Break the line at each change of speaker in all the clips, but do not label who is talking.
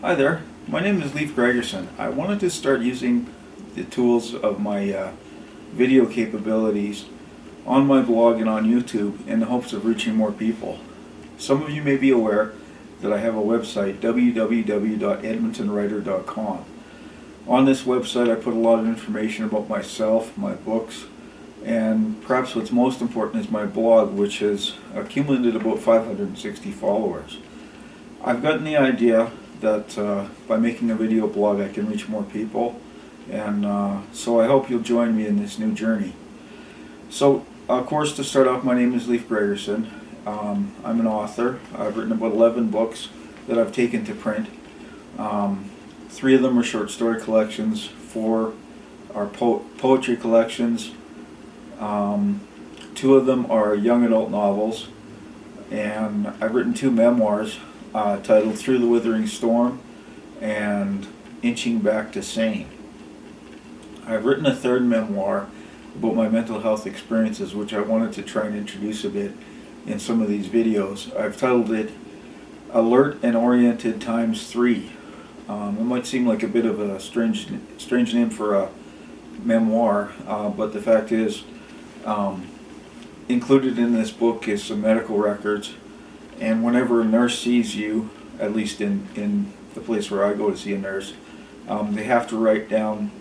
Hi there, my name is Leif Gregerson. I wanted to start using the tools of my video capabilities on my blog and on YouTube in the hopes of reaching more people. Some of you may be aware that I have a website, www.edmontonwriter.com. On this website I put a lot of information about myself, my books, and perhaps what's most important is my blog, which has accumulated about 560 followers. I've gotten the idea that by making a video blog I can reach more people, and so I hope you'll join me in this new journey. So, of course, to start off, my name is Leif Gregerson. I'm an author. I've written about 11 books that I've taken to print. 3 of them are short story collections, 4 are poetry collections, 2 of them are young adult novels, and I've written 2 memoirs titled Through the Withering Storm and Inching Back to Sane. I've written a 3rd memoir about my mental health experiences, which I wanted to try and introduce a bit in some of these videos. I've titled it Alert and Oriented times 3. It might seem like a bit of a strange name for a memoir, but the fact is, included in this book is some medical records. And whenever a nurse sees you, at least in the place where I go to see a nurse, they have to write down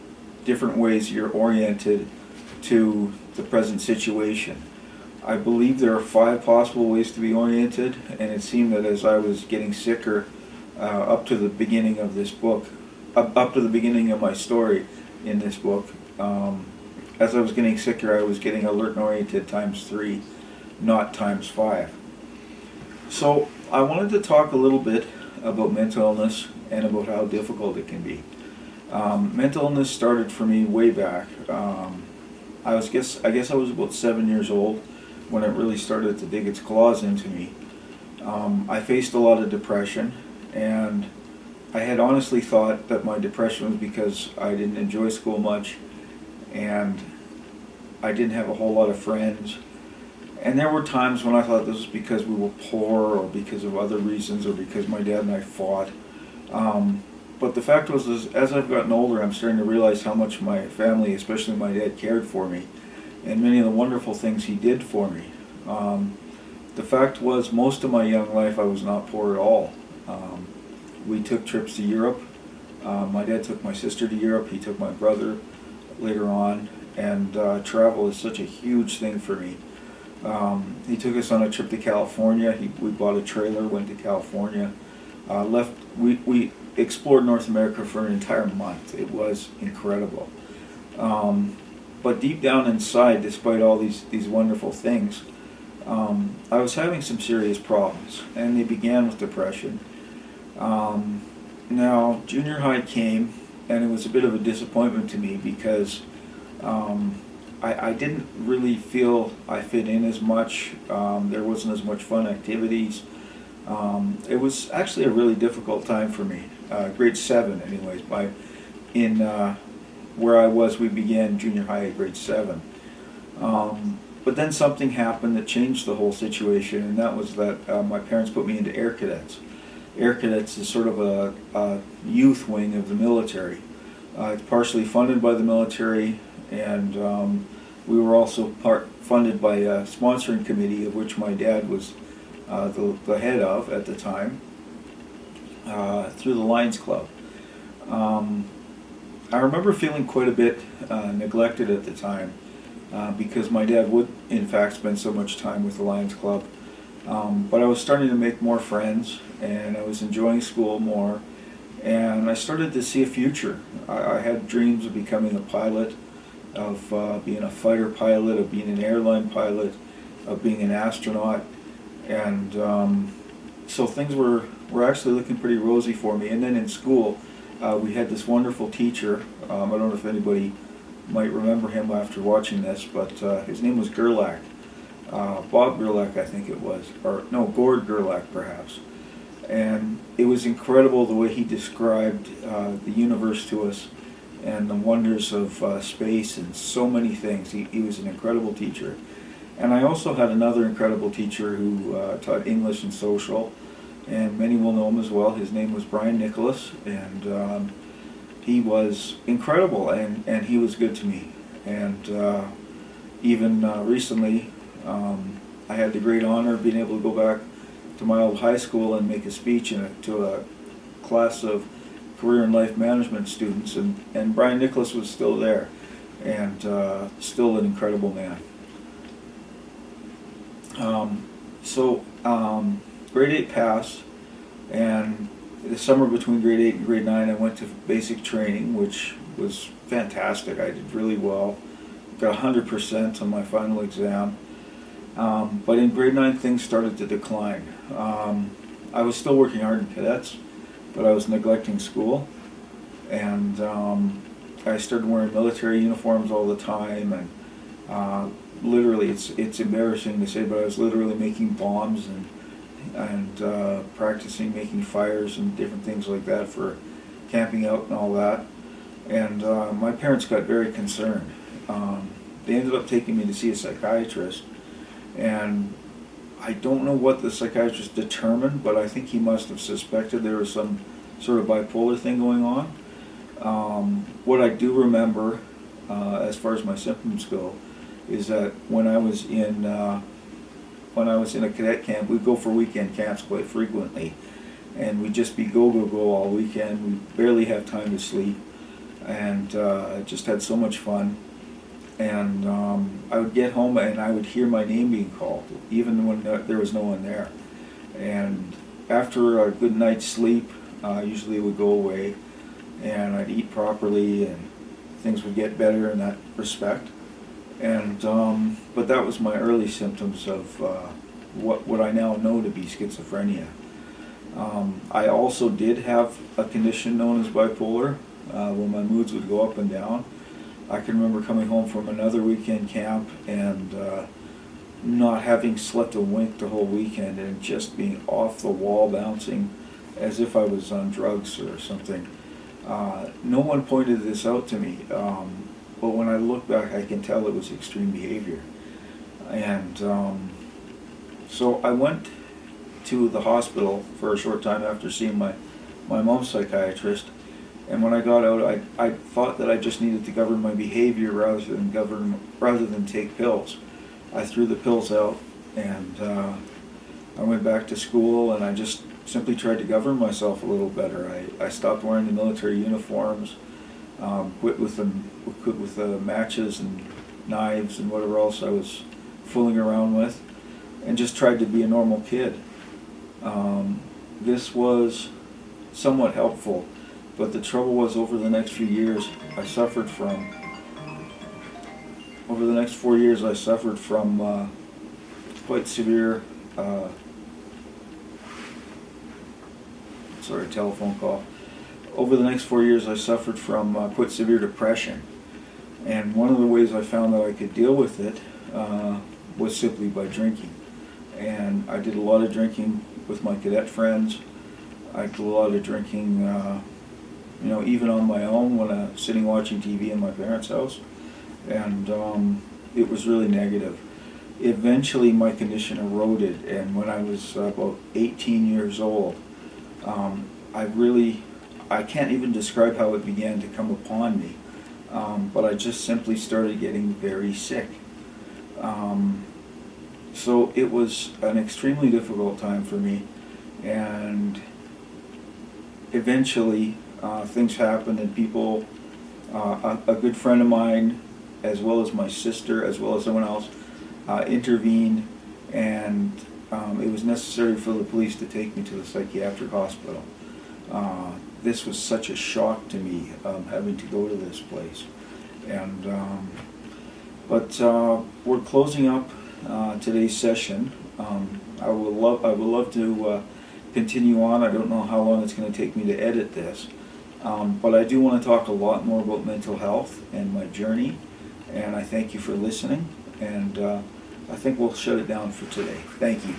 different ways you're oriented to the present situation. I believe there are 5 possible ways to be oriented, and it seemed that as I was getting sicker, up to the beginning of this book, up to the beginning of my story in this book, as I was getting sicker, I was getting alert and oriented times 3, not times 5. So I wanted to talk a little bit about mental illness and about how difficult it can be. Mental illness started for me way back. I guess I was about 7 years old when it really started to dig its claws into me. I faced a lot of depression, and I had honestly thought that my depression was because I didn't enjoy school much and I didn't have a whole lot of friends. And there were times when I thought this was because we were poor, or because of other reasons, or because my dad and I fought. But the fact was, as I've gotten older, I'm starting to realize how much my family, especially my dad, cared for me, and many of the wonderful things he did for me. The fact was, most of my young life I was not poor at all. We took trips to Europe. My dad took my sister to Europe. He took my brother later on, and travel is such a huge thing for me. He took us on a trip to California. We bought a trailer, went to California, we explored North America for an entire month. It was incredible. But deep down inside, despite all these wonderful things, I was having some serious problems, and they began with depression. Now, junior high came, and it was a bit of a disappointment to me because I didn't really feel I fit in as much. There wasn't as much fun activities. It was actually a really difficult time for me. Grade 7, anyways. Where I was, we began junior high at grade 7. But then something happened that changed the whole situation, and that was that my parents put me into Air Cadets. Air Cadets is sort of a youth wing of the military. It's partially funded by the military, and we were also funded by a sponsoring committee of which my dad was the head of at the time, through the Lions Club. I remember feeling quite a bit neglected at the time because my dad would in fact spend so much time with the Lions Club. But I was starting to make more friends, and I was enjoying school more, and I started to see a future. I had dreams of becoming a pilot, of being a fighter pilot, of being an airline pilot, of being an astronaut, and so things were actually looking pretty rosy for me. And then in school, we had this wonderful teacher. I don't know if anybody might remember him after watching this, but his name was Gerlach. Bob Gerlach, I think it was, or no, Gord Gerlach perhaps. And it was incredible the way he described the universe to us and the wonders of space and so many things. He was an incredible teacher. And I also had another incredible teacher who taught English and social. and many will know him as well. His name was Brian Nicholas, and he was incredible, and he was good to me. And even recently, I had the great honor of being able to go back to my old high school and make a speech to a class of career and life management students, and Brian Nicholas was still there, and still an incredible man. Grade 8 passed, and the summer between grade 8 and grade 9 I went to basic training, which was fantastic. I did really well, got 100% on my final exam, but in grade 9 things started to decline. I was still working hard in cadets, but I was neglecting school, and I started wearing military uniforms all the time, and literally, it's embarrassing to say, but I was literally making bombs and practicing making fires and different things like that for camping out and all that. And my parents got very concerned. They ended up taking me to see a psychiatrist, and I don't know what the psychiatrist determined, but I think he must have suspected there was some sort of bipolar thing going on. What I do remember, as far as my symptoms go, is that when I was in a cadet camp, we'd go for weekend camps quite frequently, and we'd just be go all weekend. We barely have time to sleep, and just had so much fun. And I would get home and I would hear my name being called, even when there was no one there. And after a good night's sleep, usually it would go away, and I'd eat properly, and things would get better in that respect. And but that was my early symptoms of what I now know to be schizophrenia. I also did have a condition known as bipolar, where my moods would go up and down. I can remember coming home from another weekend camp and not having slept a wink the whole weekend, and just being off the wall, bouncing as if I was on drugs or something. No one pointed this out to me. But when I look back, I can tell it was extreme behavior. And so I went to the hospital for a short time after seeing my mom's psychiatrist. And when I got out, I thought that I just needed to govern my behavior rather than take pills. I threw the pills out, and I went back to school, and I just simply tried to govern myself a little better. I stopped wearing the military uniforms. Quit with the matches and knives and whatever else I was fooling around with, and just tried to be a normal kid. This was somewhat helpful, but the trouble was, over the next 4 years I suffered from quite severe, telephone call. Over the next 4 years I suffered from quite severe depression, and one of the ways I found that I could deal with it was simply by drinking. And I did a lot of drinking with my cadet friends. I did a lot of drinking even on my own when I was sitting watching TV in my parents' house, and it was really negative. Eventually my condition eroded, and when I was about 18 years old, I can't even describe how it began to come upon me, but I just simply started getting very sick. So it was an extremely difficult time for me, and eventually things happened, and people, a good friend of mine, as well as my sister, as well as someone else, intervened, and it was necessary for the police to take me to the psychiatric hospital. This was such a shock to me, having to go to this place. And but we're closing up today's session. I would love to continue on. I don't know how long it's going to take me to edit this, but I do want to talk a lot more about mental health and my journey. And I thank you for listening. And I think we'll shut it down for today. Thank you.